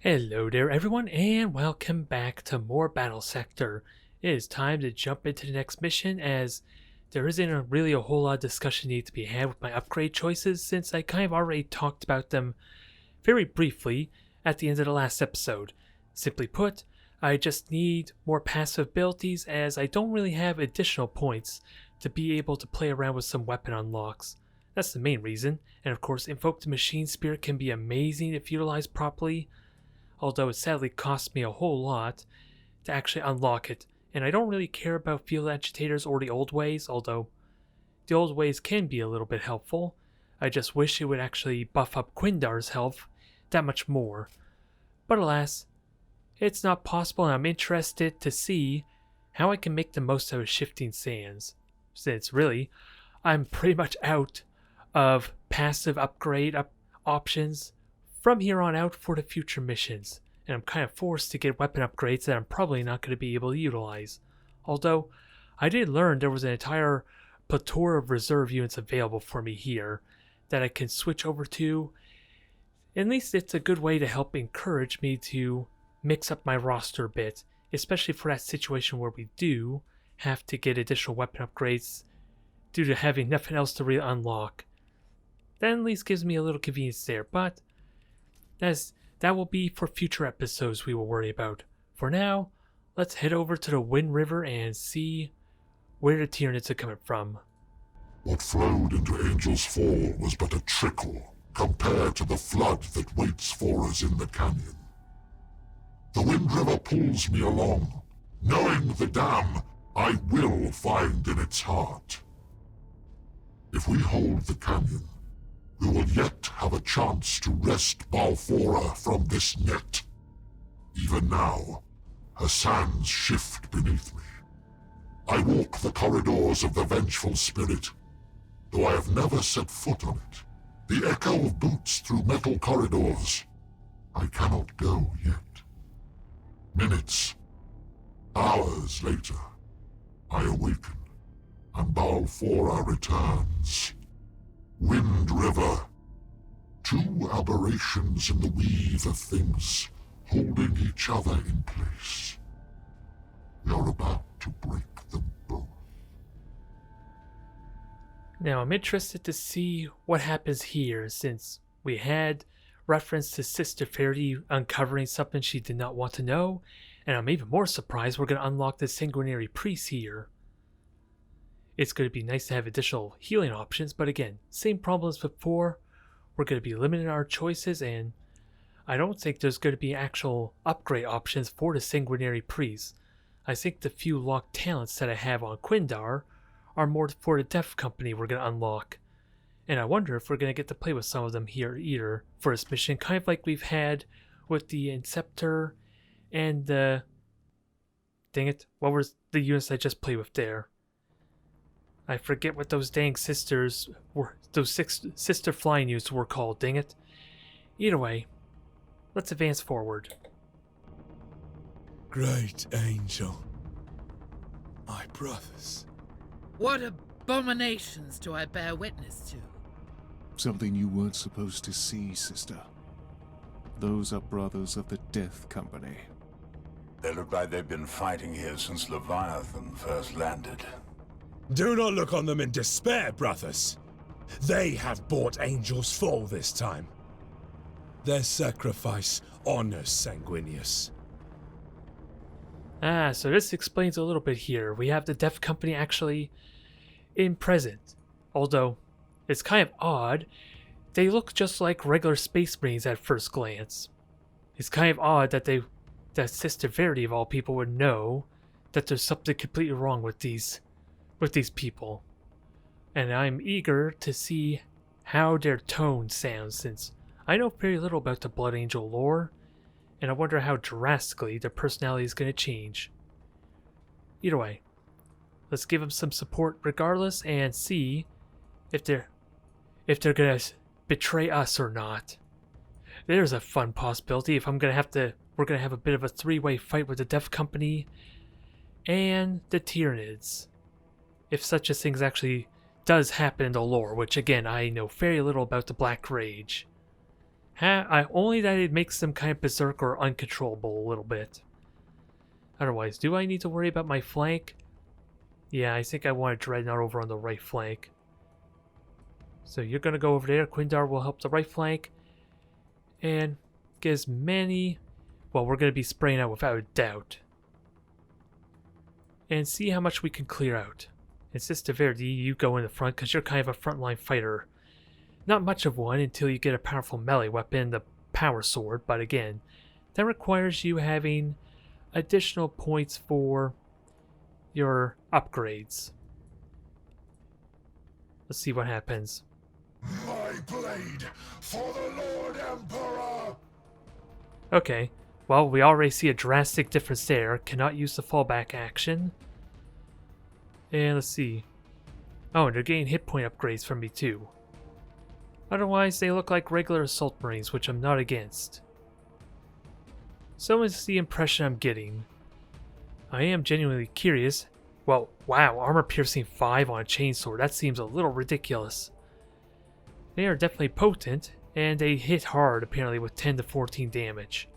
Hello there everyone and welcome back to more Battlesector. It is time to jump into the next mission as there isn't really a whole lot of discussion need to be had with my upgrade choices since I kind of already talked about them very briefly at the end of the last episode. Simply put, I just need more passive abilities as I don't really have additional points to be able to play around with some weapon unlocks. That's the main reason, and of course Invoke the Machine Spirit can be amazing if utilized properly, although it sadly cost me a whole lot to actually unlock it, and I don't really care about field agitators or the old ways, although the old ways can be a little bit helpful. I just wish it would actually buff up Quindar's health that much more. But alas, it's not possible, and I'm interested to see how I can make the most out of Shifting Sands, since really, I'm pretty much out of passive upgrade options from here on out for the future missions, and I'm kind of forced to get weapon upgrades that I'm probably not going to be able to utilize. Although, I did learn there was an entire plethora of reserve units available for me here that I can switch over to. At least it's a good way to help encourage me to mix up my roster a bit, especially for that situation where we do have to get additional weapon upgrades due to having nothing else to really unlock. That at least gives me a little convenience there, but that will be for future episodes we will worry about. For now, let's head over to the Wind River and see where the Tyranids are coming from. What flowed into Angel's Fall was but a trickle compared to the flood that waits for us in the canyon. The Wind River pulls me along, knowing the dam I will find in its heart. If we hold the canyon, we will yet have a chance to wrest Balfora from this net. Even now, her sands shift beneath me. I walk the corridors of the vengeful spirit, though I have never set foot on it. The echo of boots through metal corridors. I cannot go yet. Minutes, hours later, I awaken, and Balfora returns. Wind River. Two aberrations in the weave of things, holding each other in place. We are about to break them both. Now I'm interested to see what happens here, since we had reference to Sister Fairy uncovering something she did not want to know, and I'm even more surprised we're going to unlock the Sanguinary Priest here. It's going to be nice to have additional healing options, but again, same problems before. We're going to be limiting our choices, and I don't think there's going to be actual upgrade options for the Sanguinary Priest. I think the few locked talents that I have on Quindar are more for the Death Company we're going to unlock. And I wonder if we're going to get to play with some of them here either for this mission, kind of like we've had with the Inceptor and the... Dang it, what was the units I just played with there? I forget what those dang sisters were. Those sister flying units were called, dang it. Either way, let's advance forward. Great angel. My brothers. What abominations do I bear witness to? Something you weren't supposed to see, sister. Those are brothers of the Death Company. They look like they've been fighting here since Leviathan first landed. Do not look on them in despair, brothers. They have bought Angel's Fall this time. Their sacrifice honors Sanguinius. So this explains a little bit here. We have the Death Company actually in present. Although, it's kind of odd. They look just like regular Space Marines at first glance. It's kind of odd that Sister Verity of all people would know that there's something completely wrong with these people. And I'm eager to see how their tone sounds, since I know very little about the Blood Angel lore, and I wonder how drastically their personality is going to change. Either way, let's give them some support regardless and see if they're going to betray us or not. There's a fun possibility if we're going to have a bit of a three-way fight with the Death Company and the Tyranids. If such a thing actually does happen in the lore, which again, I know very little about the Black Rage. Only that it makes them kind of berserk or uncontrollable a little bit. Otherwise, do I need to worry about my flank? Yeah, I think I want a Dreadnought over on the right flank. So you're going to go over there. Quindar will help the right flank. And get as many... Well, we're going to be spraying out without a doubt. And see how much we can clear out. It's just Verdi, you go in the front because you're kind of a frontline fighter. Not much of one until you get a powerful melee weapon, the Power Sword, but again, that requires you having additional points for your upgrades. Let's see what happens. My blade for the Lord Emperor! Okay, well, we already see a drastic difference there. Cannot use the fallback action. And let's see. Oh, and they're getting hit point upgrades from me too. Otherwise, they look like regular assault marines, which I'm not against. So is the impression I'm getting. I am genuinely curious. Well, wow, armor piercing 5 on a chainsword. That seems a little ridiculous. They are definitely potent, and they hit hard apparently with 10 to 14 damage.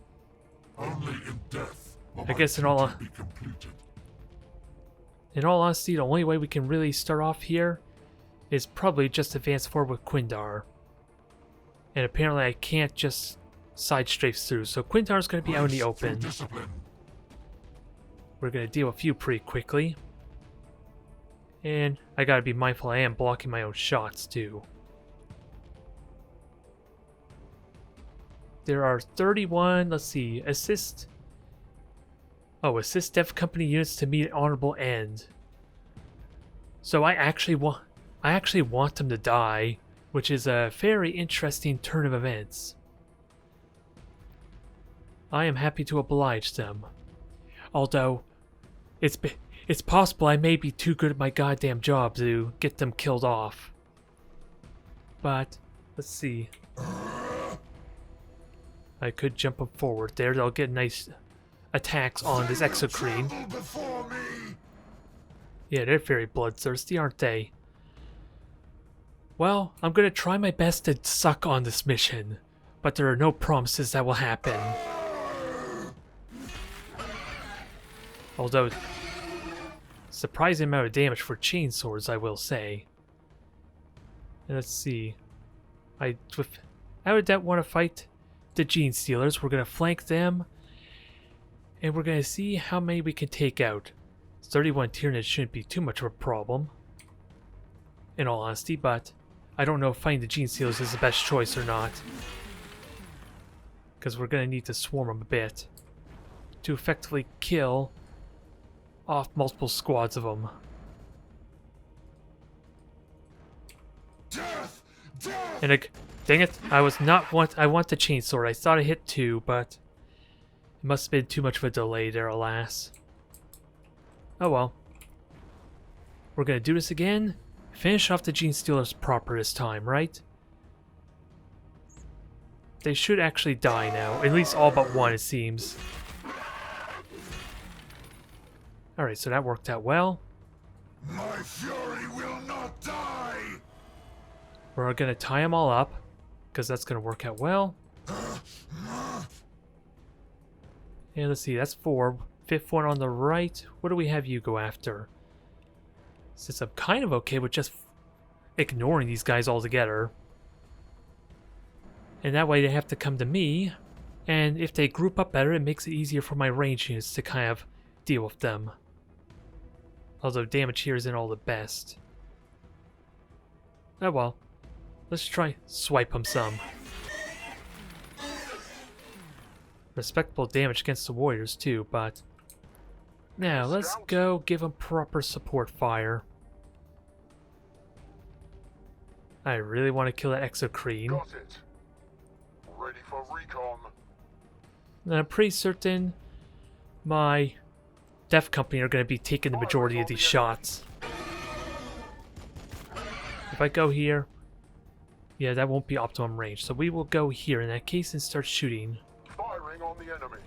Only in death will I guess in my all duty be completed. In all honesty, the only way we can really start off here is probably just advance forward with Quindar. And apparently I can't just side strafe through, so Quindar's going to be out in the Grace through open. discipline. We're going to deal with you pretty quickly. And I got to be mindful I am blocking my own shots too. There are 31, let's see, assist... Oh, assist dev company units to meet an honorable end. So I actually want them to die, which is a very interesting turn of events. I am happy to oblige them. Although, it's possible I may be too good at my goddamn job to get them killed off. But, let's see. I could jump them forward there, they'll get nice attacks on this exocrine. Before me. Yeah, they're very bloodthirsty, aren't they? Well, I'm gonna try my best to suck on this mission, but there are no promises that will happen. Although, surprising amount of damage for chainswords, I will say. And let's see. I would want to fight the Gene Stealers. We're gonna flank them. And we're going to see how many we can take out. 31 Tyranids shouldn't be too much of a problem, in all honesty, but I don't know if fighting the Gene Stealers is the best choice or not. Because we're going to need to swarm them a bit to effectively kill off multiple squads of them. Death! Death! And dang it, I want the chainsword. I thought I hit 2, but it must have been too much of a delay there, alas. Oh well. We're gonna do this again. Finish off the Gene Stealers proper this time, right? They should actually die now. At least all but one, it seems. Alright, so that worked out well. My fury will not die! We're gonna tie them all up, because that's gonna work out well. And let's see, that's 4. 5th one on the right. What do we have you go after? Since I'm kind of okay with just ignoring these guys altogether. And that way they have to come to me. And if they group up better, it makes it easier for my range units to kind of deal with them. Although damage here isn't all the best. Oh well. Let's try swipe them some. Respectable damage against the warriors too, but... Now, let's go give them proper support fire. I really want to kill that exocrine. Got it. Ready for recon. And I'm pretty certain my dev company are going to be taking the majority of these shots. If I go here... Yeah, that won't be optimum range, so we will go here in that case and start shooting. Firing on the enemy.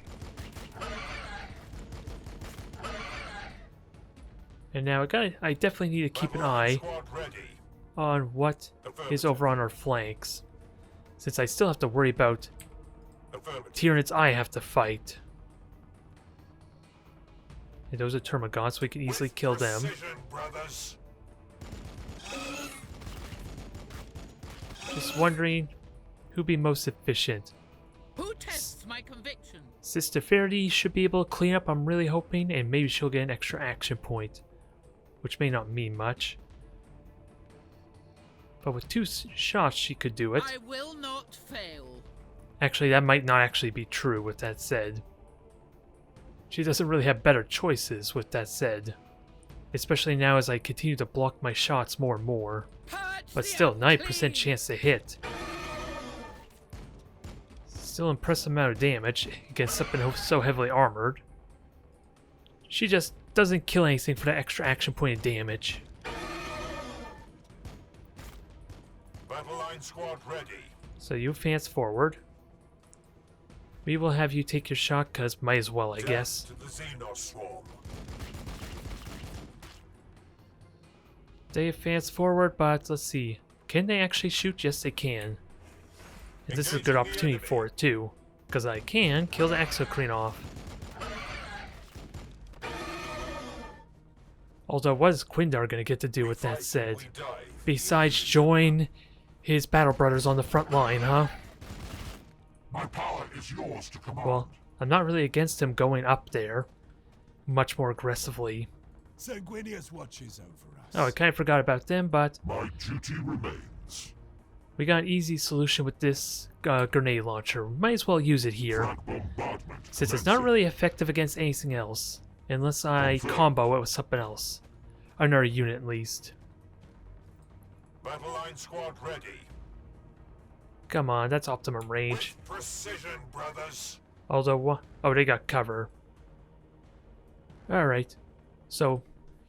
And now I definitely need to keep an eye on what is over on our flanks. since I still have to worry about Tyranids I have to fight. And those are Termagants, so we can easily kill them. Brothers. Just wondering who'd be most efficient. Who tests my conviction? Sister Faraday should be able to clean up, I'm really hoping, and maybe she'll get an extra action point, which may not mean much. But with 2 shots, she could do it. I will not fail. Actually, that might not actually be true, with that said. She doesn't really have better choices, with that said. Especially now as I continue to block my shots more and more. But still, 9% chance to hit. Still impressive amount of damage against something so heavily armored. She just doesn't kill anything for that extra action point of damage. Battle line squad ready. So you advance forward. We will have you take your shot, cause might as well, I guess. To the Xenos swarm. They advance forward, but let's see. Can they actually shoot? Yes, they can. And this is a good opportunity for it, too. Because I can kill the Exocrine off. Although, what is Quindar going to get to do with that said? Besides join his battle brothers on the front line, huh? My power is yours to command. Well, I'm not really against him going up there. Much more aggressively. Sanguinius watches over us. Oh, I kind of forgot about them, but My duty remains. we got an easy solution with this grenade launcher. Might as well use it here, Flag bombardment. since it's not commencing. really effective against anything else. Unless I combo it with something else. Another unit, at least. Battle line squad ready. Come on, that's optimum range. With precision, brothers. Although, oh, they got cover. Alright. So,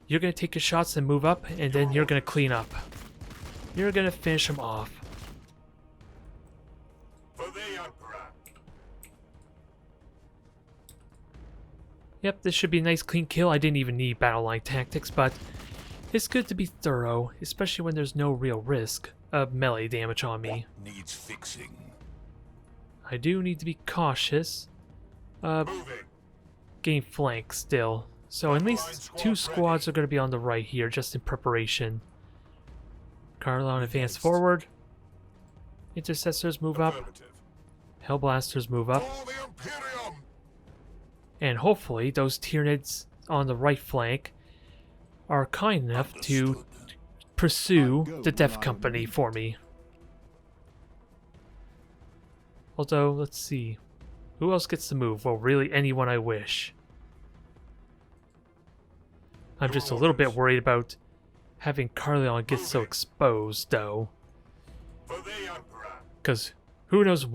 you're going to take your shots and move up, and then you're going to clean up. You're going to finish them off. For the Emperor. Yep, this should be a nice clean kill. I didn't even need battle line tactics, but it's good to be thorough, especially when there's no real risk of melee damage on me. What needs fixing? I do need to be cautious. Moving. Gain flank still. So at least 2 squads are going to be on the right here, just in preparation. Carlon advance forward. Intercessors move up. Affirmative. Hellblasters move up. For the Imperium. And hopefully those Tyranids on the right flank are kind enough to pursue the Death Company for me. Although, let's see. Who else gets to move? Well, really anyone I wish. I'm just a little bit worried about having Carleon get so exposed, though. For the Emperor. Because who knows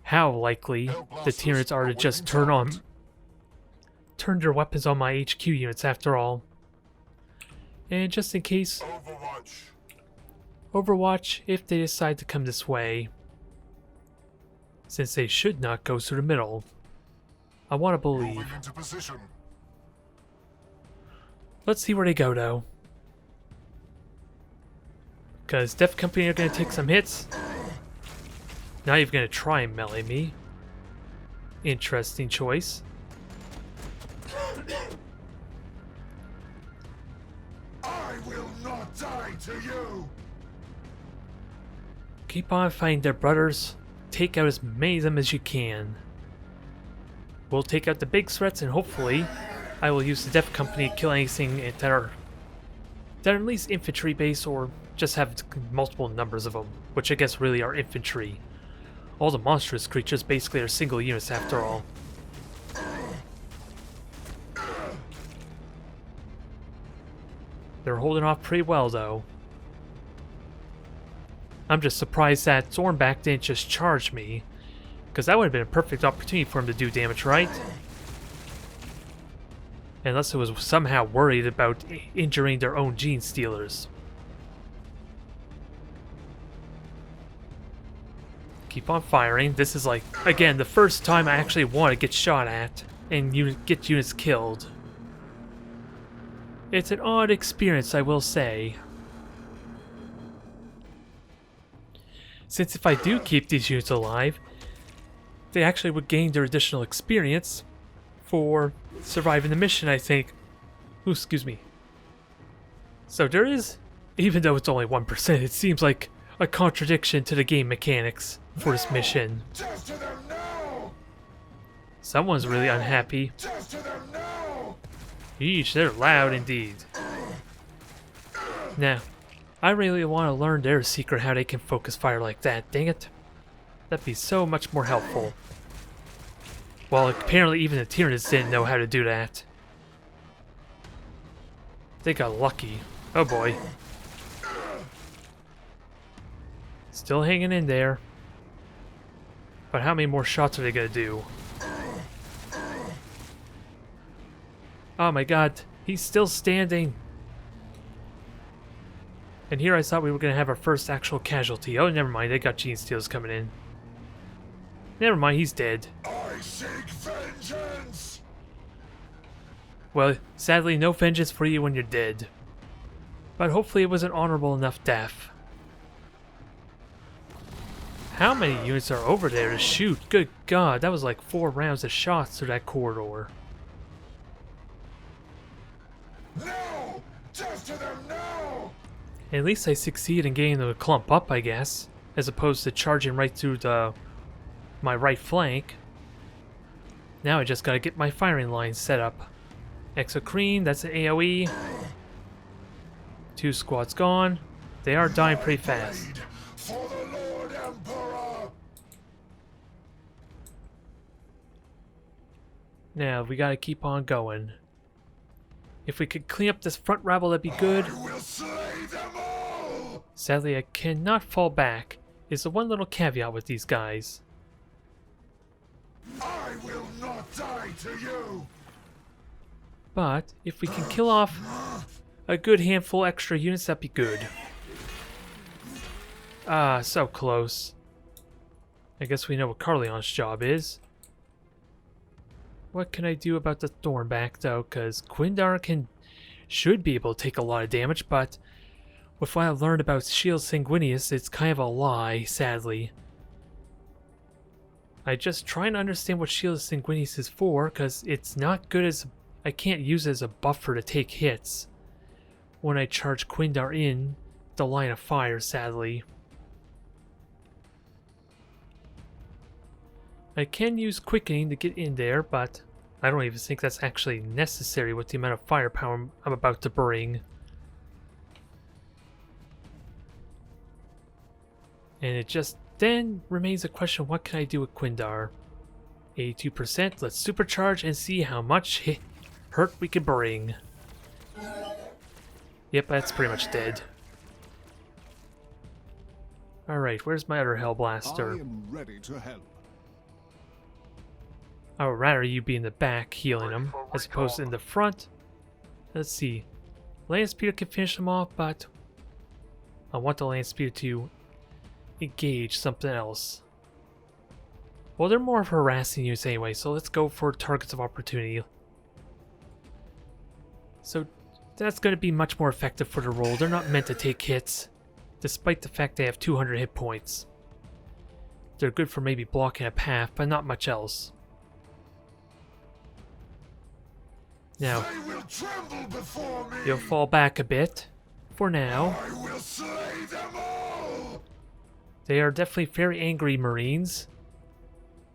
how likely the Tyranids are to just turn their weapons on my HQ units after all. And just in case, Overwatch, if they decide to come this way, since they should not go through the middle, I want to believe. Moving into position. Let's see where they go, though. Because Death Company are going to take some hits. Not even going to try and melee me. Interesting choice. I will not die to you. Keep on fighting their brothers. Take out as many of them as you can. We'll take out the big threats, and hopefully I will use the Death Company to kill anything that are at least infantry base, or just have multiple numbers of them, which I guess really are infantry. All the monstrous creatures basically are single units after all. They're holding off pretty well, though. I'm just surprised that Zornback didn't just charge me, because that would have been a perfect opportunity for him to do damage, right? Unless it was somehow worried about injuring their own gene stealers. Keep on firing. This is like, again, the first time I actually want to get shot at and get units killed. It's an odd experience, I will say. since if I do keep these units alive, they actually would gain their additional experience for surviving the mission, I think. Ooh, excuse me. So there is, even though it's only 1%, it seems like a contradiction to the game mechanics for this mission. Someone's really unhappy. Yeesh, they're loud indeed. Now, I really want to learn their secret how they can focus fire like that, dang it. That'd be so much more helpful. Well, apparently even the Tyranids didn't know how to do that. They got lucky. Oh boy. Still hanging in there. But how many more shots are they gonna do? Oh my god, he's still standing. And here I thought we were gonna have our first actual casualty. Oh, never mind, they got Gene Steels coming in. Never mind, he's dead. I seek vengeance! Well, sadly, no vengeance for you when you're dead. But hopefully it was an honorable enough death. How many units are over there to shoot? Good god, that was like 4 rounds of shots through that corridor. No! Just to them now! At least I succeed in getting them to clump up, I guess, as opposed to charging right through my right flank. Now I just gotta get my firing line set up. Exocrine, that's an AoE. 2 squads gone. They are dying pretty fast. For the Lord Emperor! Now we gotta keep on going. If we could clean up this front rabble, that'd be good. I will slay them all! Sadly, I cannot fall back. Is the one little caveat with these guys. I will not die to you! But if we can kill off a good handful extra units, that'd be good. Ah, so close. I guess we know what Carleon's job is. What can I do about the Thornback though? Because Quindar should be able to take a lot of damage, but with what I've learned about Shield Sanguinius, it's kind of a lie, sadly. I just try and understand what Shield Sanguinius is for, because it's not good as... I can't use it as a buffer to take hits when I charge Quindar in the line of fire, sadly. I can use Quickening to get in there, but I don't even think that's actually necessary with the amount of firepower I'm about to bring. And it just then remains a question, what can I do with Quindar? 82%, let's supercharge and see how much hurt we can bring. Yep, that's pretty much dead. Alright, where's my other Hellblaster? I am ready to help. I would rather you be in the back healing them, as opposed to in the front. Let's see. Land Speeder can finish them off, but I want the Land Speeder to engage something else. Well, they're more of harassing units anyway, so let's go for targets of opportunity. So that's going to be much more effective for the role. They're not meant to take hits, despite the fact they have 200 hit points. They're good for maybe blocking a path, but not much else. Now, They will tremble before me! you'll fall back a bit, for now. I will slay them all! They are definitely very angry Marines.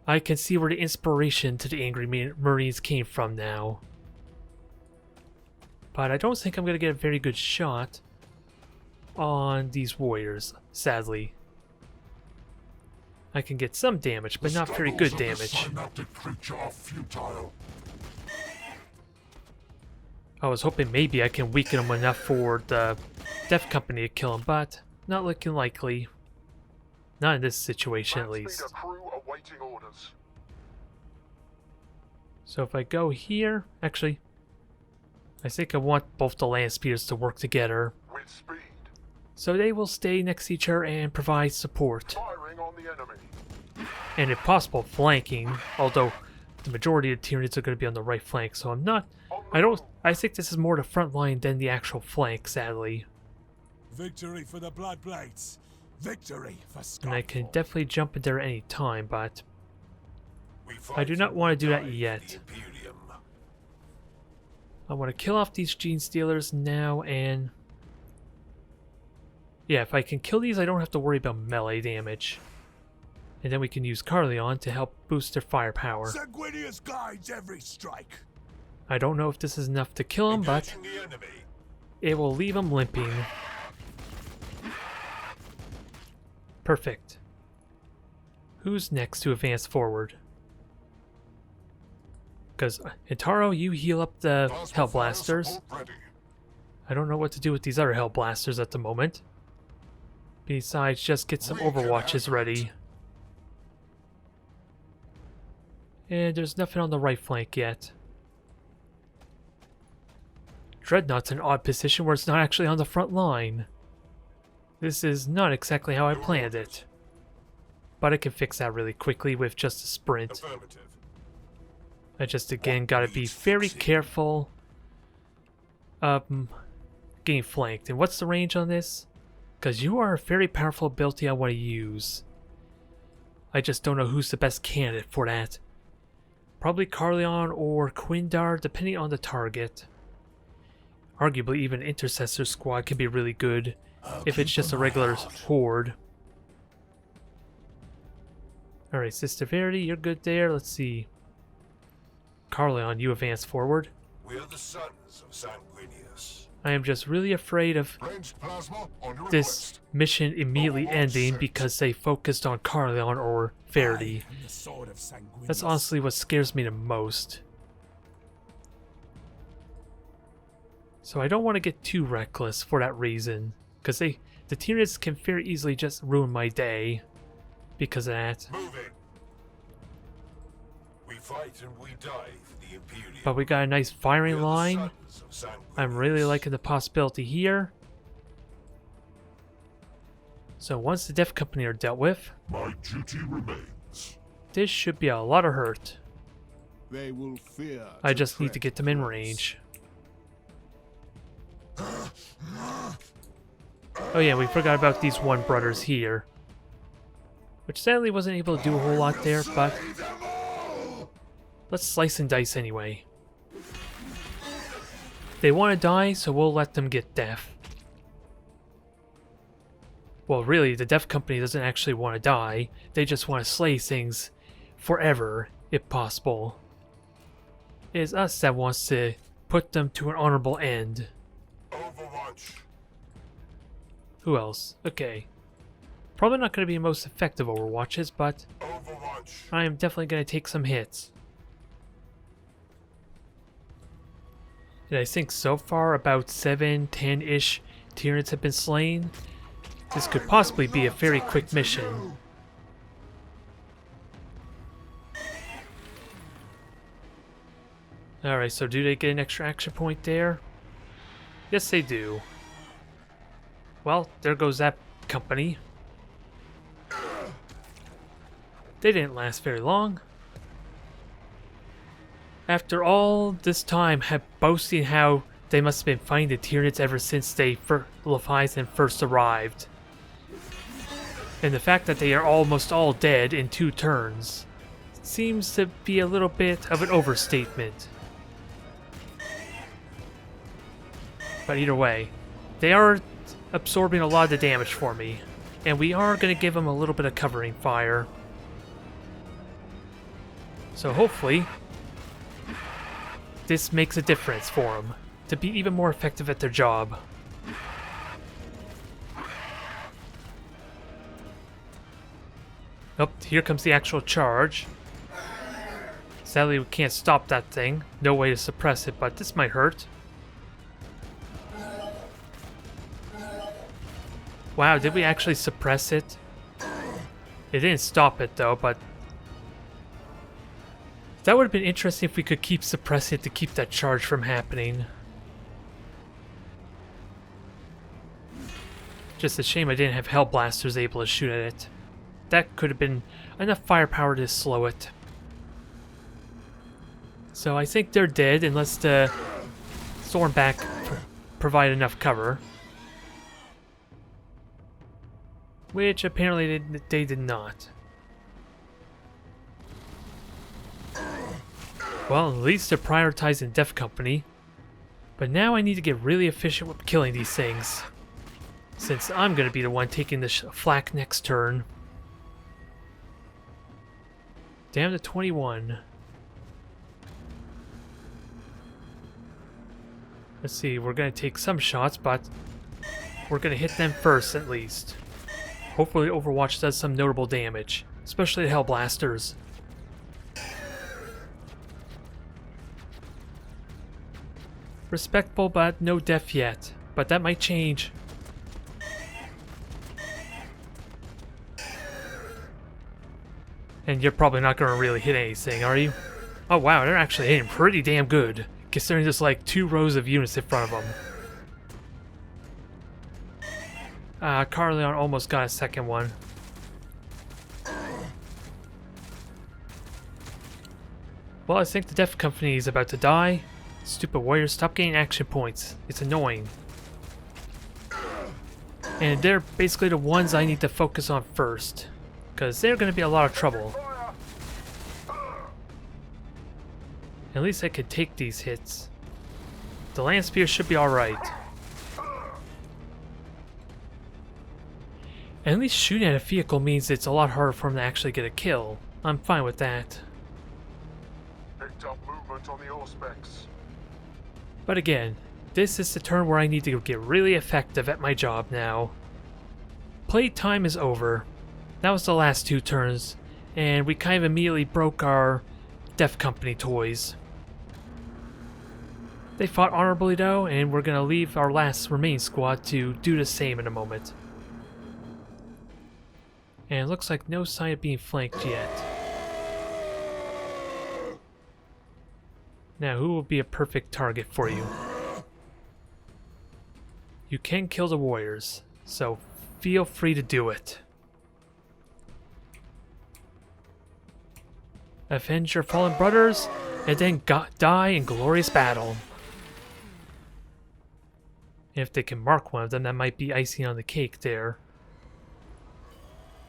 I can see where the inspiration to the angry Marines came from now. But I don't think I'm going to get a very good shot on these warriors, sadly. I can get some damage, but not very good damage. Synaptic creature are futile. I was hoping maybe I can weaken them enough for the Death Company to kill them, but not looking likely. Not in this situation, at least. Crew awaiting orders. So if I go here... Actually, I think I want both the Land Speeders to work together. With speed. So they will stay next to each other and provide support. Firing on the enemy. And if possible, flanking. Although, the majority of the Tyranids are going to be on the right flank, so I'm not... I think this is more the front line than the actual flank, sadly. Victory for the Bloodblades. Victory for And I can Skyfall. definitely jump in there at any time, but We I do fight not and want we to do that die for yet. the Imperium. I want to kill off these gene stealers now, and yeah, if I can kill these, I don't have to worry about melee damage. And then we can use Carleon to help boost their firepower. Sanguinius guides every strike. I don't know if this is enough to kill him, but Engaging the enemy. it will leave him limping. Perfect. Who's next to advance forward? Because Intaro, you heal up the Plasma fire Hellblasters. support ready. I don't know what to do with these other Hellblasters at the moment. Besides, just get some Overwatches ready. And there's nothing on the right flank yet. Dreadnought's in an odd position where it's not actually on the front line. This is not exactly how I planned it. But I can fix that really quickly with just a sprint. Affirmative. I just again gotta be very careful getting flanked. And what's the range on this? Because you are a very powerful ability I want to use. I just don't know who's the best candidate for that. Probably Carleon or Quindar, depending on the target. Arguably even Intercessor Squad can be really good if it's just a regular horde. Alright, Sister Verity, you're good there. Let's see. Carleon, you advance forward. We are the sons of Sanguinius. I am just really afraid of Ranged plasma on your this request. mission immediately ending because they focused on Carleon or Verity. I am the sword of Sanguinius. That's honestly what scares me the most. So I don't want to get too reckless for that reason, because the Tyranids can very easily just ruin my day because of that. Moving. We fight and we die for the Imperium. But we got a nice firing We are the line. sons of Sanguinius. I'm really liking the possibility here. So once the Death Company are dealt with, My duty remains. this should be a lot of hurt. They will fear. I just need to tread get them in close. range. Oh yeah, we forgot about these one brothers here. Which sadly wasn't able to do a whole lot there, but let's slice and dice anyway. They want to die, so we'll let them get death. Well, really, the Death Company doesn't actually want to die. They just want to slay things forever, if possible. It is us that wants to put them to an honorable end. Overwatch. Who else? Okay. Probably not going to be the most effective Overwatches, but Overwatch. I am definitely going to take some hits. And I think so far about 7, 10-ish Tyranids have been slain. This could possibly be a very quick mission. Alright, so do they get an extra action point there? Yes, they do. Well, there goes that company. They didn't last very long. After all this time boasting how they must have been fighting the Tyranids ever since Leviathan first arrived. And the fact that they are almost all dead in 2 turns seems to be a little bit of an overstatement. But either way, they are absorbing a lot of the damage for me. And we are going to give them a little bit of covering fire. So hopefully, this makes a difference for them to be even more effective at their job. Oh, here comes the actual charge. Sadly, we can't stop that thing. No way to suppress it, but this might hurt. Wow, did we actually suppress it? It didn't stop it though, but that would have been interesting if we could keep suppressing it to keep that charge from happening. Just a shame I didn't have Hellblasters able to shoot at it. That could have been enough firepower to slow it. So I think they're dead unless the Stormback provide enough cover. which apparently they did not. Well, at least they're prioritizing Death Company. But now I need to get really efficient with killing these things, since I'm going to be the one taking the flak next turn. Down to 21. Let's see, we're going to take some shots, but we're going to hit them first at least. Hopefully Overwatch does some notable damage, especially the Hellblasters. Respectful, but no death yet. But that might change. And you're probably not going to really hit anything, are you? Oh wow, they're actually hitting pretty damn good, considering there's like 2 rows of units in front of them. Carleon almost got a second one. Well, I think the Death Company is about to die. Stupid warriors, stop getting action points. It's annoying. And they're basically the ones I need to focus on first, because they're going to be a lot of trouble. At least I could take these hits. The land spear should be alright. At least shooting at a vehicle means it's a lot harder for him to actually get a kill. I'm fine with that. Picked up movement on the Auspex. But again, this is the turn where I need to get really effective at my job now. Playtime is over. That was the last 2 turns, and we kind of immediately broke our Death Company toys. They fought honorably though, and we're going to leave our last remaining squad to do the same in a moment. And it looks like no sign of being flanked yet. Now, who will be a perfect target for you? You can kill the warriors, so feel free to do it. Avenge your fallen brothers, and then die in glorious battle. If they can mark one of them, that might be icing on the cake there.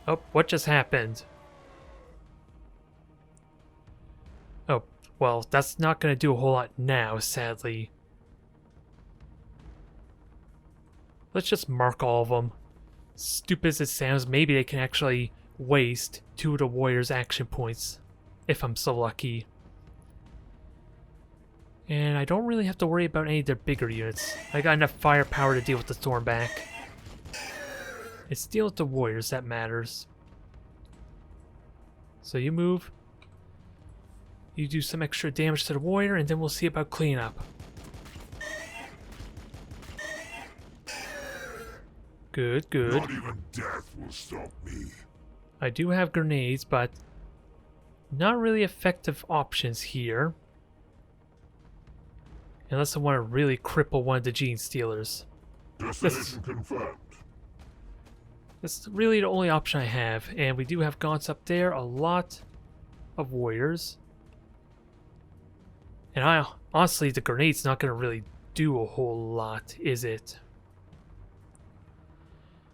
Oh, what just happened? Oh, well, that's not going to do a whole lot now, sadly. Let's just mark all of them. Stupid as it sounds, maybe they can actually waste 2 of the warriors' action points, if I'm so lucky. And I don't really have to worry about any of their bigger units. I got enough firepower to deal with the Stormback. It's dealing with the warriors that matters. So you move. You do some extra damage to the warrior, and then we'll see about cleanup. Good, good. Not even death will stop me. I do have grenades, but not really effective options here. Unless I want to really cripple one of the Gene Stealers. Destination confirmed. That's really the only option I have, and we do have gaunts up there, a lot of warriors. And honestly, the grenade's not going to really do a whole lot, is it?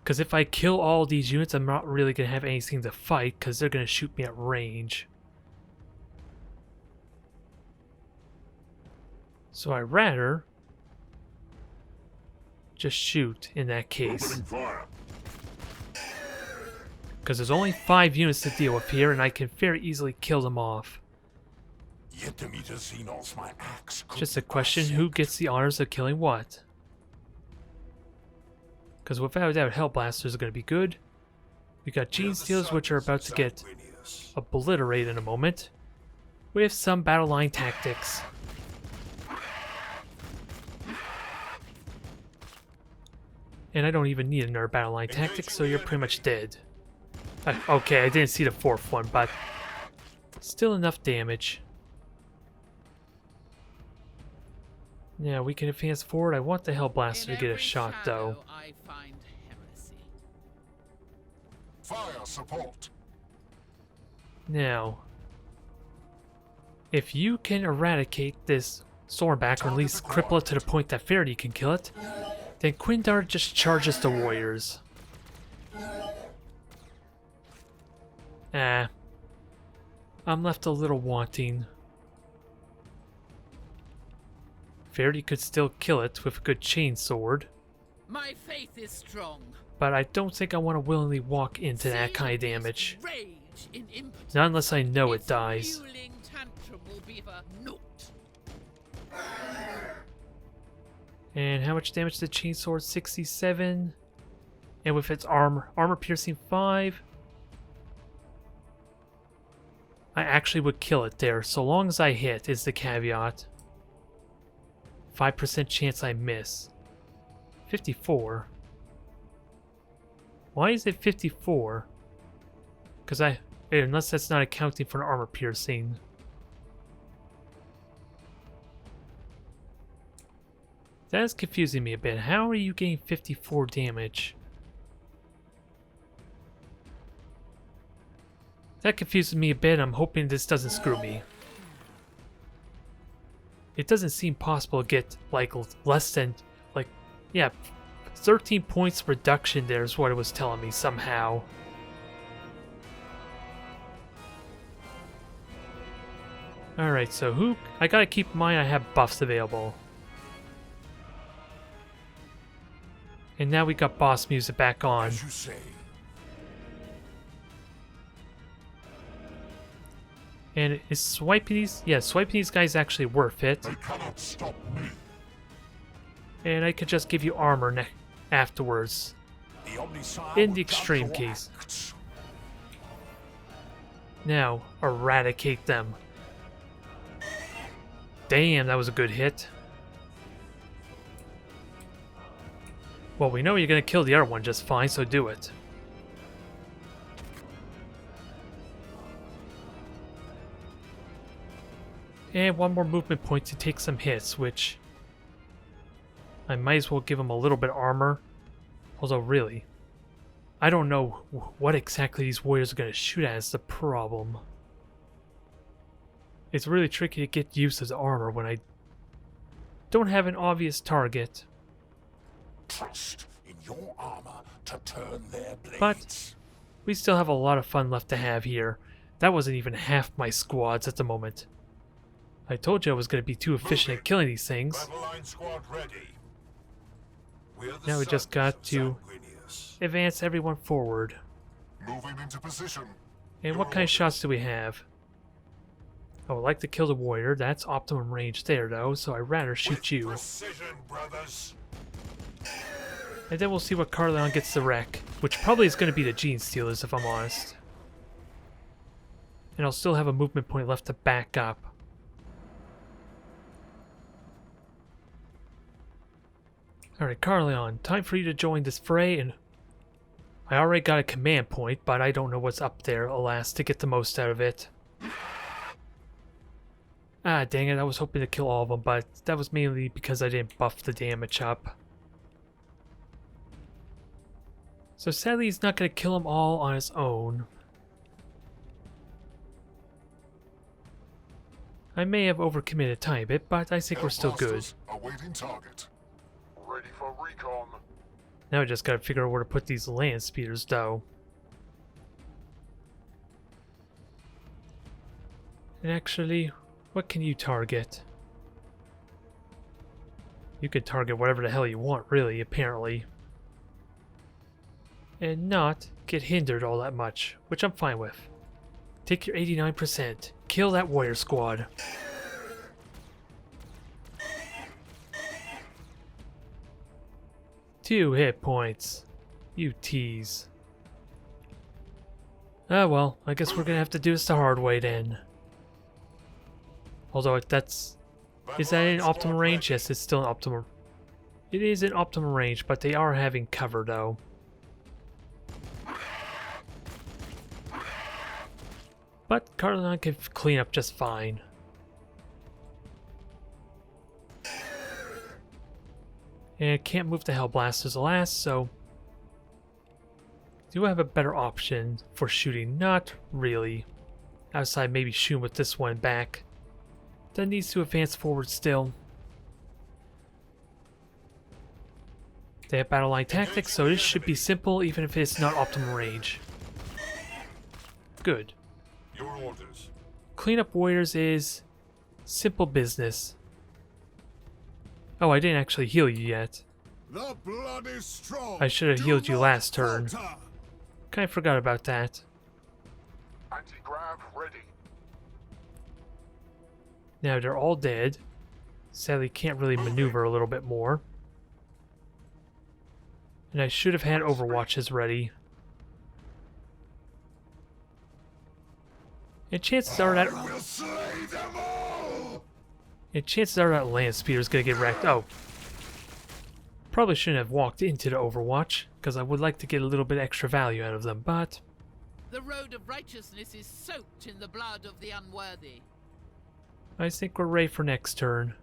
Because if I kill all these units, I'm not really going to have anything to fight, because they're going to shoot me at range. So I'd rather just shoot in that case. Opening fire. Because there's only 5 units to deal with here, and I can very easily kill them off. Yet to meet Xenos, my axe. Just a question, who gets the honors of killing what? Because without a doubt, Hellblasters are going to be good. We got Gene Stealers, which are about to get obliterated in a moment, with some battle line tactics. And I don't even need another battle line tactic, so you're pretty much dead. Okay, I didn't see the 4th one, but still enough damage. Yeah, we can advance forward. I want the Hellblaster to get a shot, though. I find heresy. Fire support. Now, if you can eradicate this Stormback, or at least cripple it to the point that Faraday can kill it, then Quindar just charges the warriors. Ah. I'm left a little wanting. Verity could still kill it with a good chainsword, My faith is strong. but I don't think I want to willingly walk into that See kind of this damage. Rage in impotence. Not unless I know it Its dies. mewling tantrum will be for naught. And how much damage did chainsword? 67. And with its armor piercing 5. I actually would kill it there, so long as I hit is the caveat. 5% chance I miss. 54. Why is it 54? Because unless that's not accounting for an armor piercing. That is confusing me a bit. How are you getting 54 damage? That confuses me a bit. I'm hoping this doesn't screw me. It doesn't seem possible to get, like, less than, like, yeah, 13 points reduction there is what it was telling me somehow. Alright, so who... I gotta keep in mind I have buffs available. And now we got boss music back on. As you say. And is swiping these... Yeah, swiping these guys actually worth it. They cannot stop me. And I could just give you armor afterwards. In the extreme case. Now, eradicate them. Damn, that was a good hit. Well, we know you're gonna kill the other one just fine, so do it. And one more movement point to take some hits, which... I might as well give him a little bit of armor. Although, really, I don't know what exactly these warriors are going to shoot at is the problem. It's really tricky to get use of the armor when I don't have an obvious target. Trust in your armor to turn their blades. But we still have a lot of fun left to have here. That wasn't even half my squads at the moment. I told you I was going to be too efficient at killing these things. Battle line squad ready. Now we just got to advance everyone forward. Moving into position. And what kind of shots do we have? I would like to kill the warrior. That's optimum range there, though, so I'd rather shoot you. Precision, brothers. And then we'll see what Carleon gets to wreck, which probably is going to be the Gene Stealers, if I'm honest. And I'll still have a movement point left to back up. Alright, Carleon, time for you to join this fray, and I already got a command point, but I don't know what's up there, alas, to get the most out of it. Ah, dang it, I was hoping to kill all of them, but that was mainly because I didn't buff the damage up. So sadly, he's not going to kill them all on his own. I may have overcommitted a tiny bit, but I think we're still good. Awaiting target. Ready for recon. Now I just gotta figure out where to put these land speeders, though. And actually, what can you target? You can target whatever the hell you want, really, apparently. And not get hindered all that much, which I'm fine with. Take your 89%. Kill that warrior squad. Two hit points. You tease. Ah well, I guess we're gonna have to do this the hard way then. Although that's... Is that in optimal range? Yes, it's still in optimal... It is in optimal range, but they are having cover though. But Carleon can clean up just fine. And can't move the Hellblasters alas, so... Do I have a better option for shooting? Not really. Outside maybe shooting with this one back. That needs to advance forward still. They have battle line tactics, so this should be simple even if it's not optimal range. Good. Your orders. Clean up warriors is simple business. Oh, I didn't actually heal you yet. The blood is strong. I should have healed you last turn. Kinda forgot about that. Anti-grav ready. Now they're all dead. Sadly, can't really maneuver a little bit more. And I should have had overwatches ready. And chances are that We'll slay them all. land speeder's gonna get wrecked. Oh. Probably shouldn't have walked into the overwatch, because I would like to get a little bit extra value out of them, but The road of righteousness is soaked in the blood of the unworthy. I think we're ready for next turn.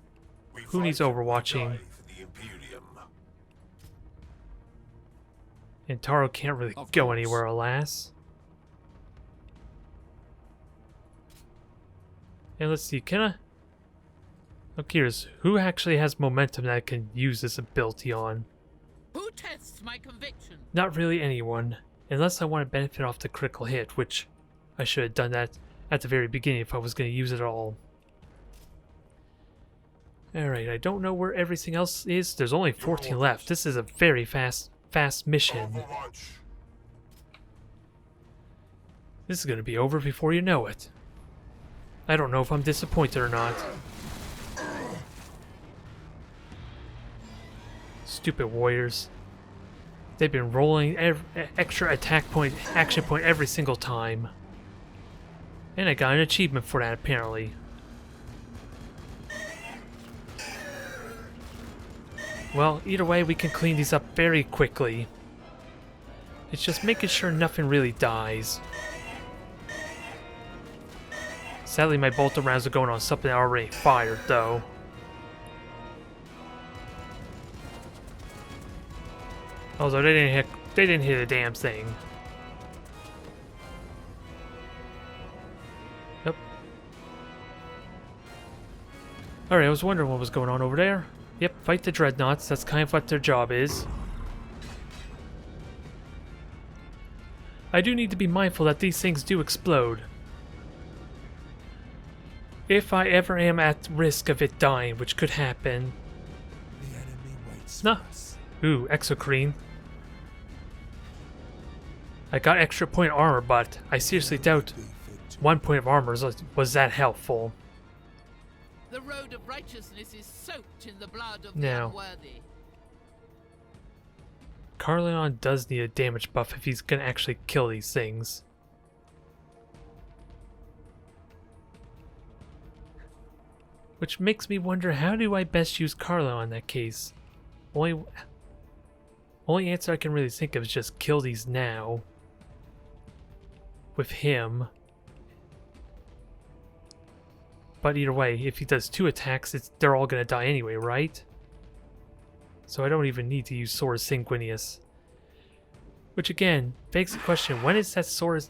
Who needs overwatching? And Taro can't really Of go course. anywhere, alas. And let's see, can I? I'm curious, who actually has momentum that I can use this ability on? Who tests my conviction? Not really anyone, unless I want to benefit off the critical hit, which I should have done that at the very beginning if I was going to use it at all. Alright, I don't know where everything else is. There's only 14 left. This is a very fast mission. Overwatch. This is going to be over before you know it. I don't know if I'm disappointed or not. Stupid warriors. They've been rolling extra attack point, action point every single time. And I got an achievement for that, apparently. Well, either way, we can clean these up very quickly. It's just making sure nothing really dies. Sadly, my bolt rounds are going on something I already fired, though. Although they didn't hit a damn thing. Yep. Alright, I was wondering what was going on over there. Yep, fight the dreadnoughts. That's kind of what their job is. I do need to be mindful that these things do explode. If I ever am at risk of it dying, which could happen. The enemy waits No. for us. Ooh, exocrine. I got extra point armor, but I seriously doubt 1 point of armor was that helpful. The road of righteousness is soaked in the blood of No. the unworthy. Carleon does need a damage buff if he's gonna actually kill these things. Which makes me wonder, how do I best use Carleon in that case? Only answer I can really think of is just kill these now. With him. But either way, if he does 2 attacks, they're all gonna die anyway, right? So I don't even need to use Sora Sanguinius. Which again, begs the question, when is that Sora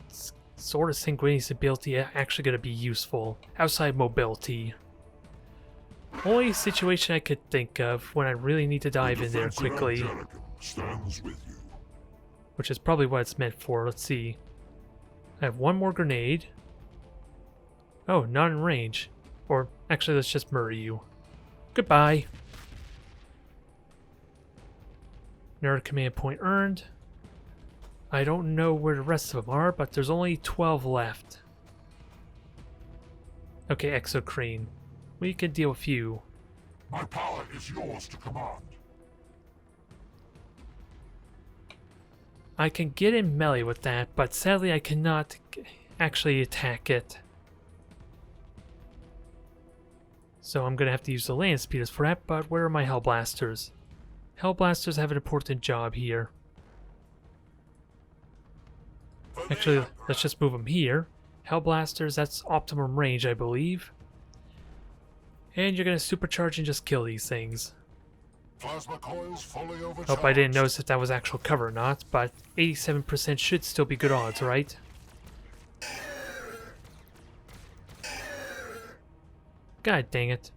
Sanguinius ability actually gonna be useful? Outside mobility. Only situation I could think of when I really need to dive in there Defensive quickly. Angelicum stands with you. Which is probably what it's meant for. Let's see. I have 1 more grenade. Oh, not in range. Or, actually, let's just murder you. Goodbye. Nerd command point earned. I don't know where the rest of them are, but there's only 12 left. Okay, exocrine. We can deal with you. My power is yours to command. I can get in melee with that, but sadly I cannot actually attack it. So I'm gonna have to use the land speeders for that, but where are my Hellblasters? Hellblasters have an important job here. Actually, let's just move them here. Hellblasters, that's optimum range, I believe. And you're gonna supercharge and just kill these things. Plasma coils fully overcharged. Hope I didn't notice if that was actual cover or not, but 87% should still be good odds, right? God dang it.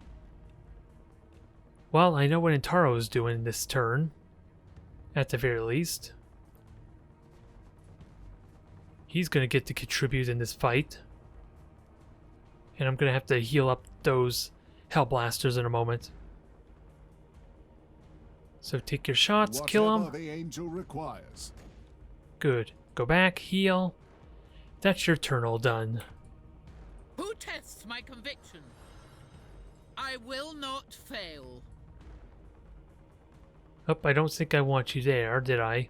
Well, I know what Intaro is doing this turn. At the very least. He's gonna get to contribute in this fight. And I'm gonna have to heal up those Hellblasters in a moment. So take your shots, kill him. Whatever the angel requires. Good. Go back, heal. That's your turn all done. Who tests my conviction? I will not fail. Oh, I don't think I want you there, did I?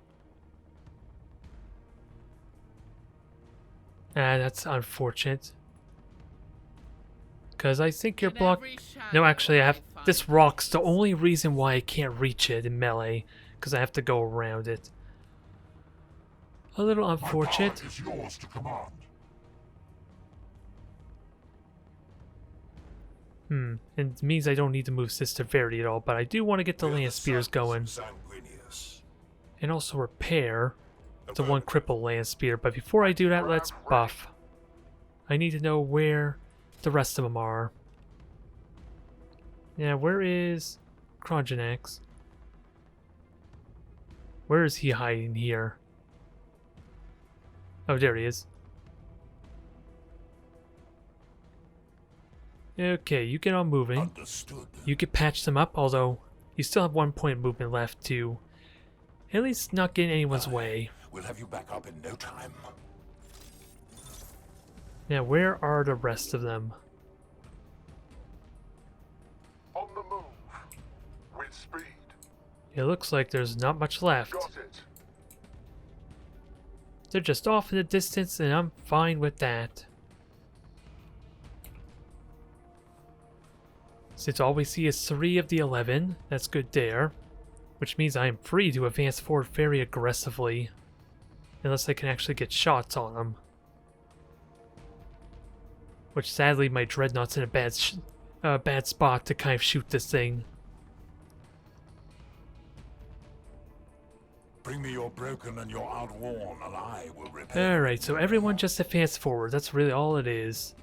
Ah, that's unfortunate. Because I think you're In blocked. every No, shadow actually, I have. find This rock's the only reason why I can't reach it in melee. Because I have to go around it. A little My power unfortunate. is yours to command. And it means I don't need to move Sister Verity at all, but I do want to get the land spears going. Sanguinius. And also repair the one cripple land spear. But before I do that, let's buff. I need to know where the rest of them are. Yeah, where is Kronjanax? Where is he hiding here? Oh, there he is. Okay, you get on moving. Understood. You could patch them up, although you still have 1 point of movement left to at least not get in anyone's way. We'll have you back up in no time. Now, where are the rest of them? On the move. With speed. It looks like there's not much left. Got it. They're just off in the distance, and I'm fine with that. Since all we see is 3 of the 11, that's good there. Which means I am free to advance forward very aggressively. Unless I can actually get shots on them. Which sadly my Dreadnought's in a bad spot to kind of shoot this thing. Bring me your broken and your outworn, and I will repair. Alright, so everyone just advance forward. That's really all it is.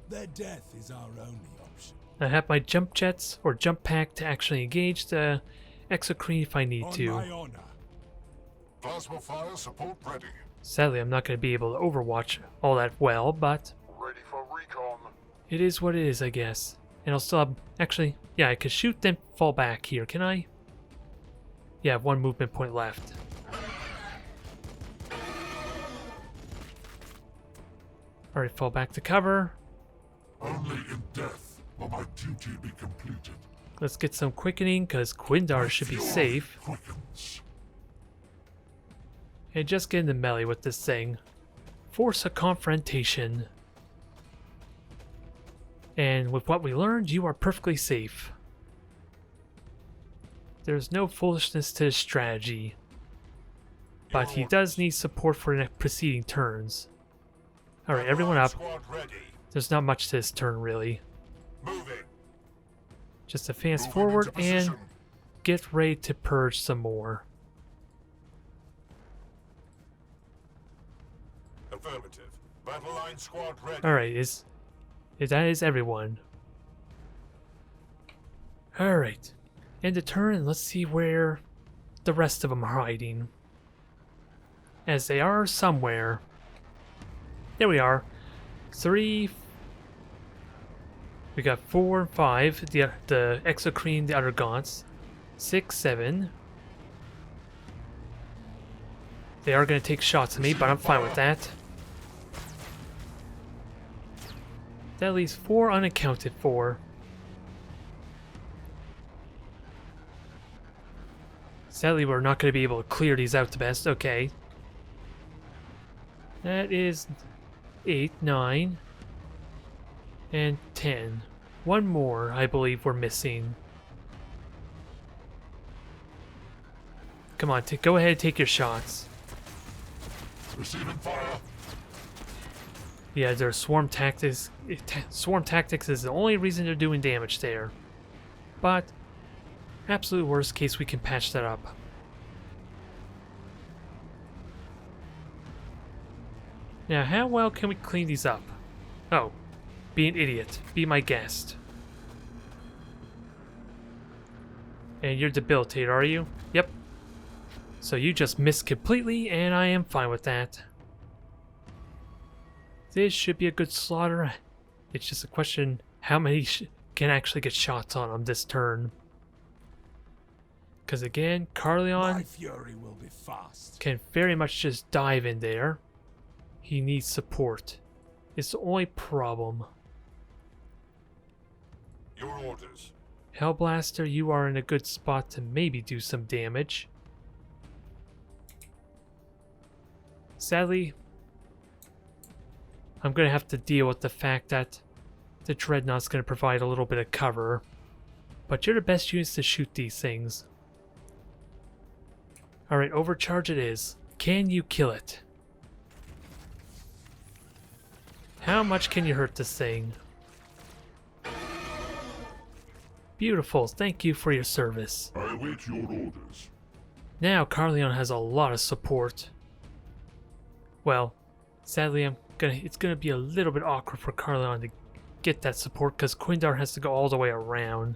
Their death is our only option. I have my jump jets or jump pack to actually engage the exocrine if I need On to. my honor. Plasma fire support ready. Sadly, I'm not going to be able to overwatch all that well, but Ready for recon. it is what it is, I guess. And I'll still have... Actually, yeah, I could shoot then fall back here, can I? Yeah, I have 1 movement point left. Alright, fall back to cover. Only in death will my duty be completed. Let's get some quickening, because Quindar should be Fury safe. Quickens. And just get into melee with this thing. Force a confrontation. And with what we learned, you are perfectly safe. There's no foolishness to his strategy. But he does need support for the preceding turns. Alright, everyone up. Squad ready. There's not much to this turn, really. Moving. Just advance Moving forward into and position. get ready to purge some more. Affirmative. Battle line squad ready. Alright, that is everyone. Alright. End the turn, and let's see where the rest of them are hiding. As they are somewhere. There we are. 3. We got 4 and 5. The exocrine, the other gaunts. 6, 7. They are going to take shots at me, but I'm fine with that. That leaves 4 unaccounted for. Sadly, we're not going to be able to clear these out the best. Okay. That is 8, 9, and 10. 1 more, I believe, we're missing. Come on, go ahead and take your shots. Receiving fire. Yeah, their swarm tactics. Swarm tactics is the only reason they're doing damage there. But, absolute worst case, we can patch that up. Now, how well can we clean these up? Oh, be an idiot. Be my guest. And you're debilitated, are you? Yep. So you just missed completely, and I am fine with that. This should be a good slaughter. It's just a question how many can actually get shots on him this turn. Because again, Carleon My fury will be fast. can very much just dive in there. He needs support. It's the only problem. Your orders. Hellblaster, you are in a good spot to maybe do some damage. Sadly, I'm going to have to deal with the fact that the Dreadnought's going to provide a little bit of cover. But you're the best units to shoot these things. Alright, overcharge it is. Can you kill it? How much can you hurt this thing? Beautiful, thank you for your service. I await your orders. Now Carleon has a lot of support. Well, sadly it's gonna be a little bit awkward for Carleon to get that support because Quindar has to go all the way around.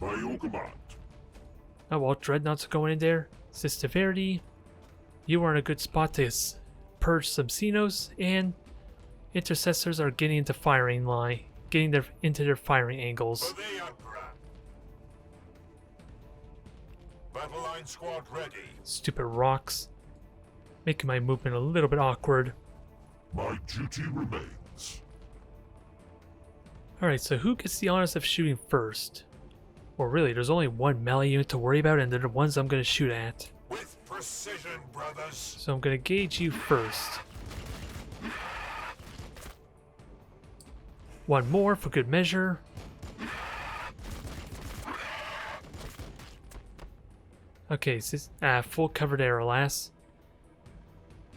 By your command. Oh well, Dreadnoughts are going in there. Sister Verity, you are in a good spot to purge some Xenos, and Intercessors are getting into firing line, into their firing angles. For the Emperor. Battle line squad ready. Stupid rocks, making my movement a little bit awkward. My duty remains. Alright, so who gets the honors of shooting first? Well, really, there's only one melee unit to worry about, and they're the ones I'm going to shoot at. With precision, brothers. So I'm going to gauge you first. One more for good measure. Okay, full covered air, alas.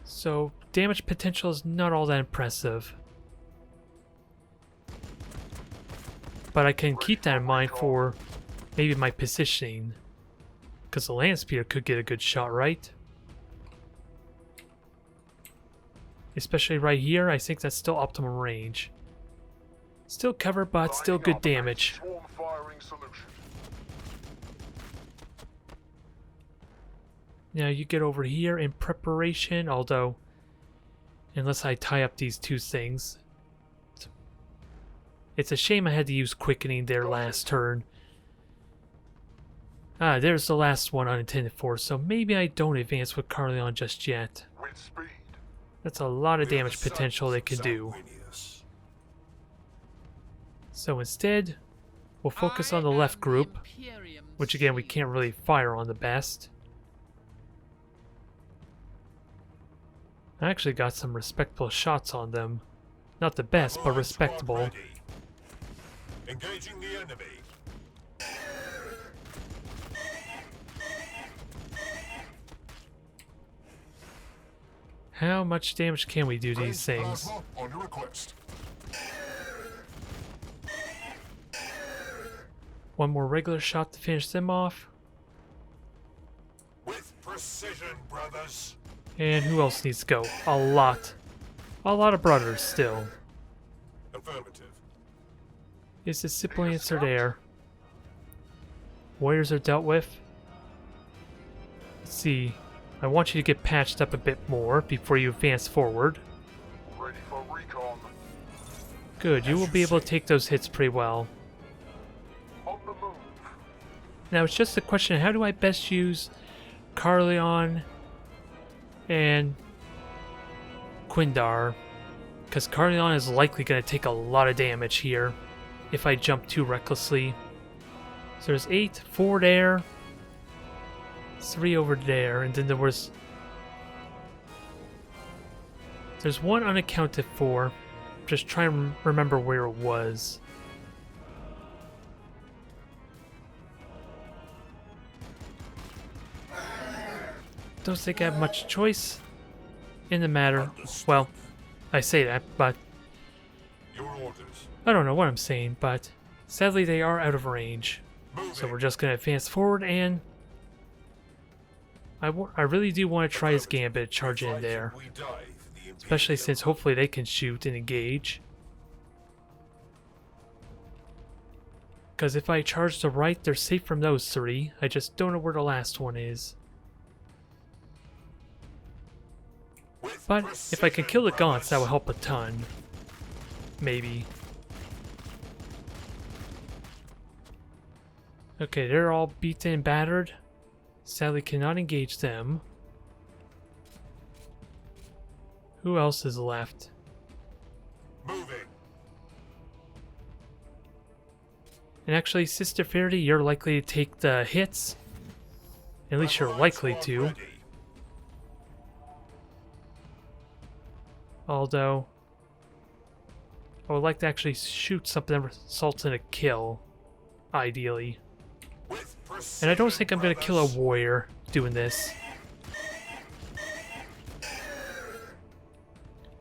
So, damage potential is not all that impressive. But I can keep that in mind for maybe my positioning. Because the land speeder could get a good shot, right? Especially right here, I think that's still optimum range. Still cover, but still good damage. Now you get over here in preparation, although, unless I tie up these two things. It's a shame I had to use quickening there last turn. Ah, there's the last one unintended for, so maybe I don't advance with Carleon just yet. That's a lot of damage potential they could do. So instead, we'll focus on the left group, which again we can't really fire on the best. I actually got some respectable shots on them. Not the best, but respectable. Engaging the enemy. How much damage can we do to these things? Plasma on your request. One more regular shot to finish them off. With precision, brothers. And who else needs to go? A lot. A lot of brothers still. Affirmative. Is the Sibilants are there? Warriors are dealt with. Let's see. I want you to get patched up a bit more before you advance forward. Ready for recon. Good, you will be able to take those hits pretty well. On the move. Now it's just a question of how do I best use Carleon and Quindar, because Carleon is likely going to take a lot of damage here if I jump too recklessly. So there's 8, 4 there, 3 over there, and then there's 1 unaccounted for. Just try and remember where it was. Don't think I have much choice in the matter. Well, I say that, but Your orders. I don't know what I'm saying, but sadly they are out of range. So we're just going to advance forward, and I really do want to try his gambit, charge in there. We die for the Especially since hopefully they can shoot and engage. Because if I charge the right, they're safe from those 3. I just don't know where the last one is. With But if I can kill the gaunts, that will help a ton. Maybe. Okay, they're all beaten and battered. Sadly, cannot engage them. Who else is left? Moving. And actually, Sister Faraday, you're likely to take the hits. At least you're likely to. Although, I would like to actually shoot something that results in a kill, ideally. And I don't think I'm going to kill a warrior doing this.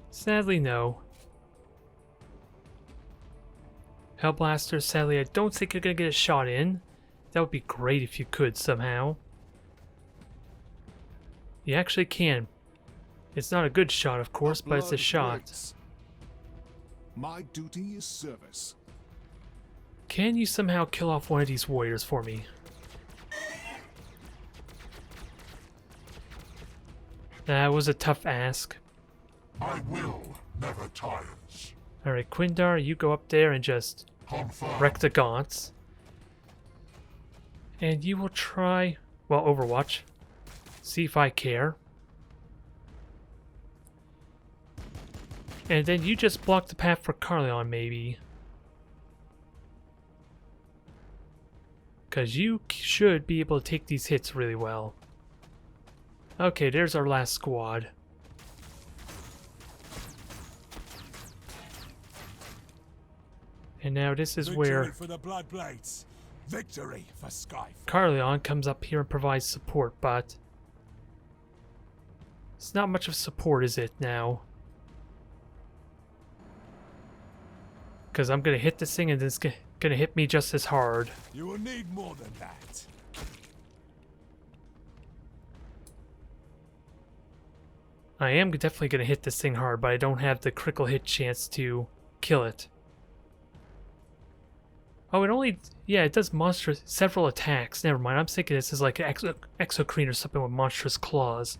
Sadly, no. Hellblaster, sadly, I don't think you're going to get a shot in. That would be great if you could somehow. You actually can. It's not a good shot, of course, but it's a shot. My duty is service. Can you somehow kill off one of these warriors for me? That was a tough ask. My will never tires. Alright, Quindar, you go up there and just Confirm. wreck the gaunts. And you will try, well, Overwatch. See if I care. And then you just block the path for Carleon, maybe. Because you should be able to take these hits really well. Okay, there's our last squad. And now this is where Victory for the Blood Blades. Victory for Skype. Carleon comes up here and provides support, but it's not much of support, is it, now? Because I'm going to hit this thing and it's going to hit me just as hard. You will need more than that. I am definitely going to hit this thing hard, but I don't have the critical hit chance to kill it. Oh, it only... yeah, it does monstrous... several attacks. Never mind, I'm thinking this is like an exocrine or something with monstrous claws.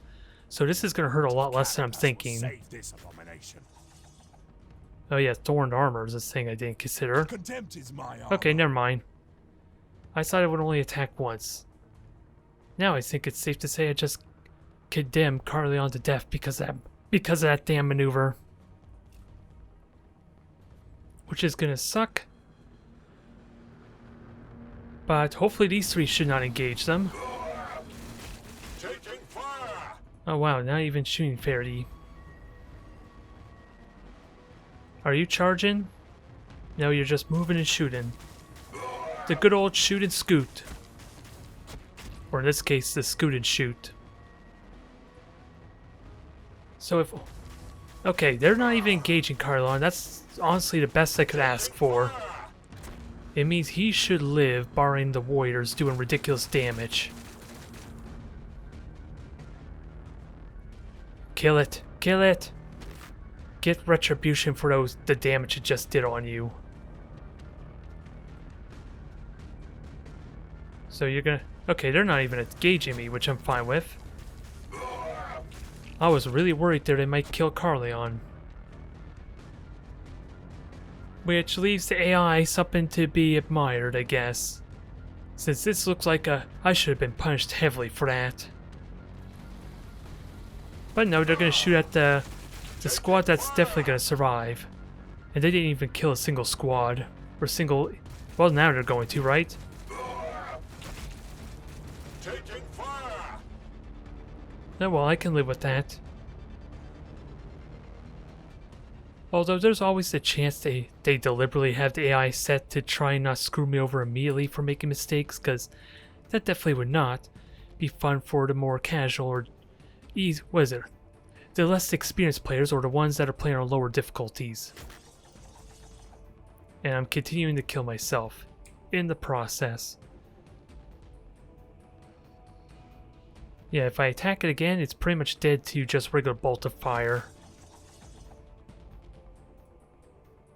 So this is going to hurt a lot less than I'm thinking. Save this abomination. Oh yeah, thorned armor is a thing I didn't consider. Contempt is my armor. Okay, never mind. I thought it would only attack once. Now I think it's safe to say I just condemned Carleon to death because of that damn maneuver. Which is gonna suck. But hopefully these three should not engage them. Taking fire. Oh wow, not even shooting Faraday. Are you charging? No, you're just moving and shooting. The good old shoot and scoot. Or in this case, the scoot and shoot. So if... okay, they're not even engaging Carleon. That's honestly the best I could ask for. It means he should live, barring the warriors doing ridiculous damage. Kill it. Kill it. Get retribution for the damage it just did on you. So you're gonna... okay, they're not even engaging me, which I'm fine with. I was really worried there they might kill Carleon. Which leaves the AI something to be admired, I guess. Since this looks like I should have been punished heavily for that. But no, they're gonna shoot at the squad that's definitely gonna survive. And they didn't even kill a single squad. Or single... well, now they're going to, right? Taking fire. No, well, I can live with that. Although there's always the chance they deliberately have the AI set to try and not screw me over immediately for making mistakes, because that definitely would not be fun for the more casual or easy... what is it? The less experienced players, or the ones that are playing on lower difficulties. And I'm continuing to kill myself in the process. Yeah, if I attack it again, it's pretty much dead to just regular bolt of fire.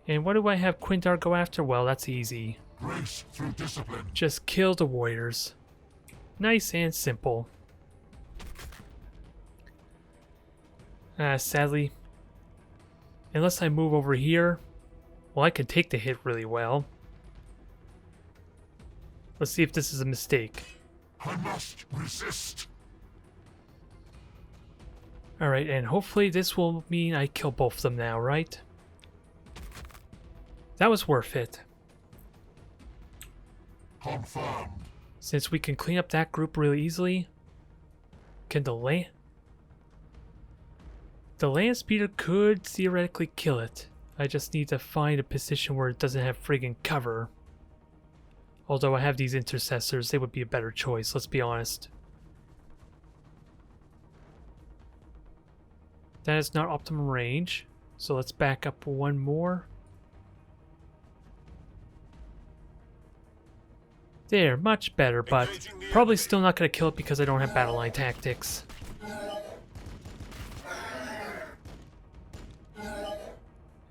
And what do I have Quindar go after? Well, that's easy. Grace through discipline. Just kill the warriors. Nice and simple. Sadly. Unless I move over here. Well, I can take the hit really well. Let's see if this is a mistake. I must resist. Alright, and hopefully this will mean I kill both of them now, right? That was worth it. Confirmed. Since we can clean up that group really easily. Can the land speeder could theoretically kill it. I just need to find a position where it doesn't have friggin' cover. Although I have these intercessors, they would be a better choice, let's be honest. That is not optimum range, so let's back up one more. There, much better, but probably still not going to kill it because I don't have battle line tactics.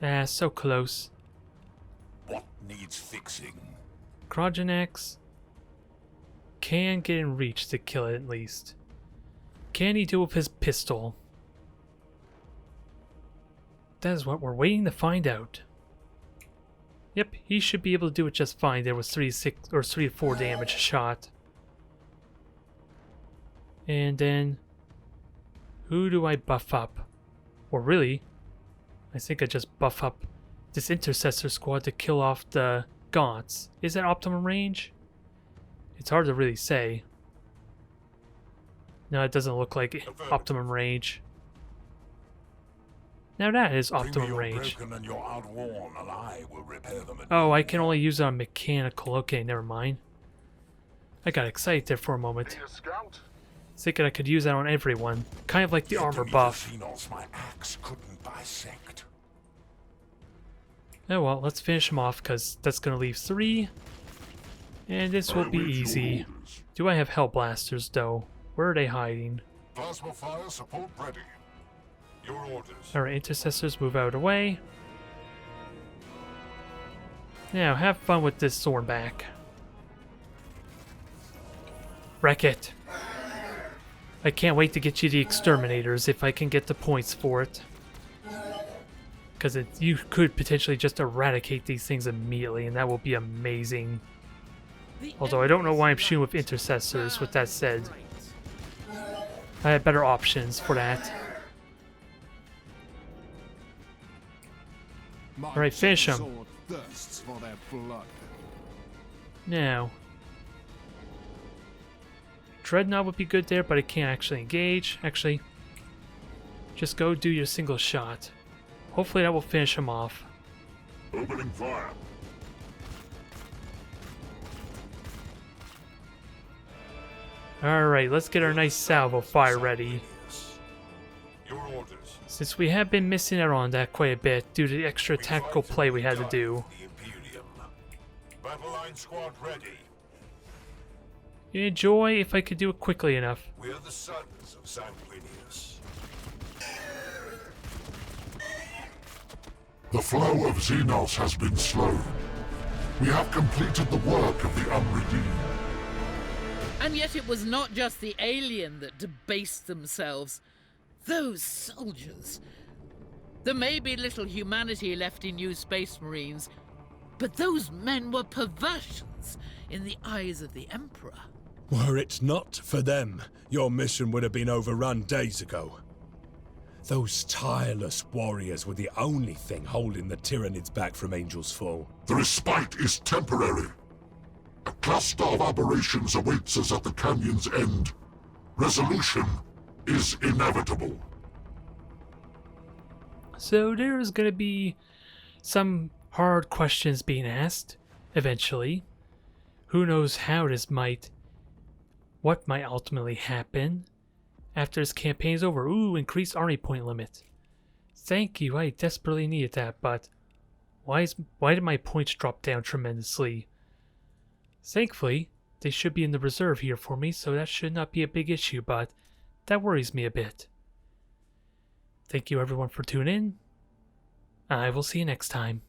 Ah, so close. What needs fixing? Krogenax can get in reach to kill it at least. Can he do with his pistol? That is what we're waiting to find out. Yep, he should be able to do it just fine. There was 3 to 4 damage a shot. And then who do I buff up? Or really, I think I just buff up this intercessor squad to kill off the gaunts. Is that optimum range? It's hard to really say. No, it doesn't look like optimum range. Now that is optimum range. And you're outworn, and I will repair them. Oh, I can only use it on mechanical. Okay, never mind. I got excited there for a moment. Thinking I could use that on everyone. Kind of like the armor buff. My axe couldn't bisect. Oh well, let's finish him off because that's going to leave 3. And this will be easy. Do I have Hell Blasters though? Where are they hiding? Plasma fire support ready. Your orders. Alright, intercessors move out of the way. Now, have fun with this Thornback. Wreck it. I can't wait to get you the exterminators if I can get the points for it. Because you could potentially just eradicate these things immediately, and that will be amazing. Although I don't know why I'm shooting with intercessors, with that said. I had better options for that. Alright, finish him. Now. Dreadnought would be good there, but I can't actually engage. Actually, just go do your single shot. Hopefully that will finish him off. Opening fire. Alright, let's get our nice salvo fire ready. Your orders. Since we have been missing out on that quite a bit due to the extra tactical play we had to do. The Imperium. Battle line squad ready. Enjoy if I could do it quickly enough. We are the sons of Sanguinius. The flow of Xenos has been slowed. We have completed the work of the unredeemed. And yet it was not just the alien that debased themselves. Those soldiers. There may be little humanity left in you Space Marines, but those men were perversions in the eyes of the Emperor. Were it not for them, your mission would have been overrun days ago. Those tireless warriors were the only thing holding the Tyranids back from Angel's Fall. The respite is temporary. A cluster of aberrations awaits us at the canyon's end. Resolution is inevitable. So there's gonna be some hard questions being asked, eventually. Who knows how what might ultimately happen after this campaign is over. Ooh, increased army point limit. Thank you, I desperately needed that, but why did my points drop down tremendously? Thankfully, they should be in the reserve here for me, so that should not be a big issue, but that worries me a bit. Thank you everyone for tuning in. I will see you next time.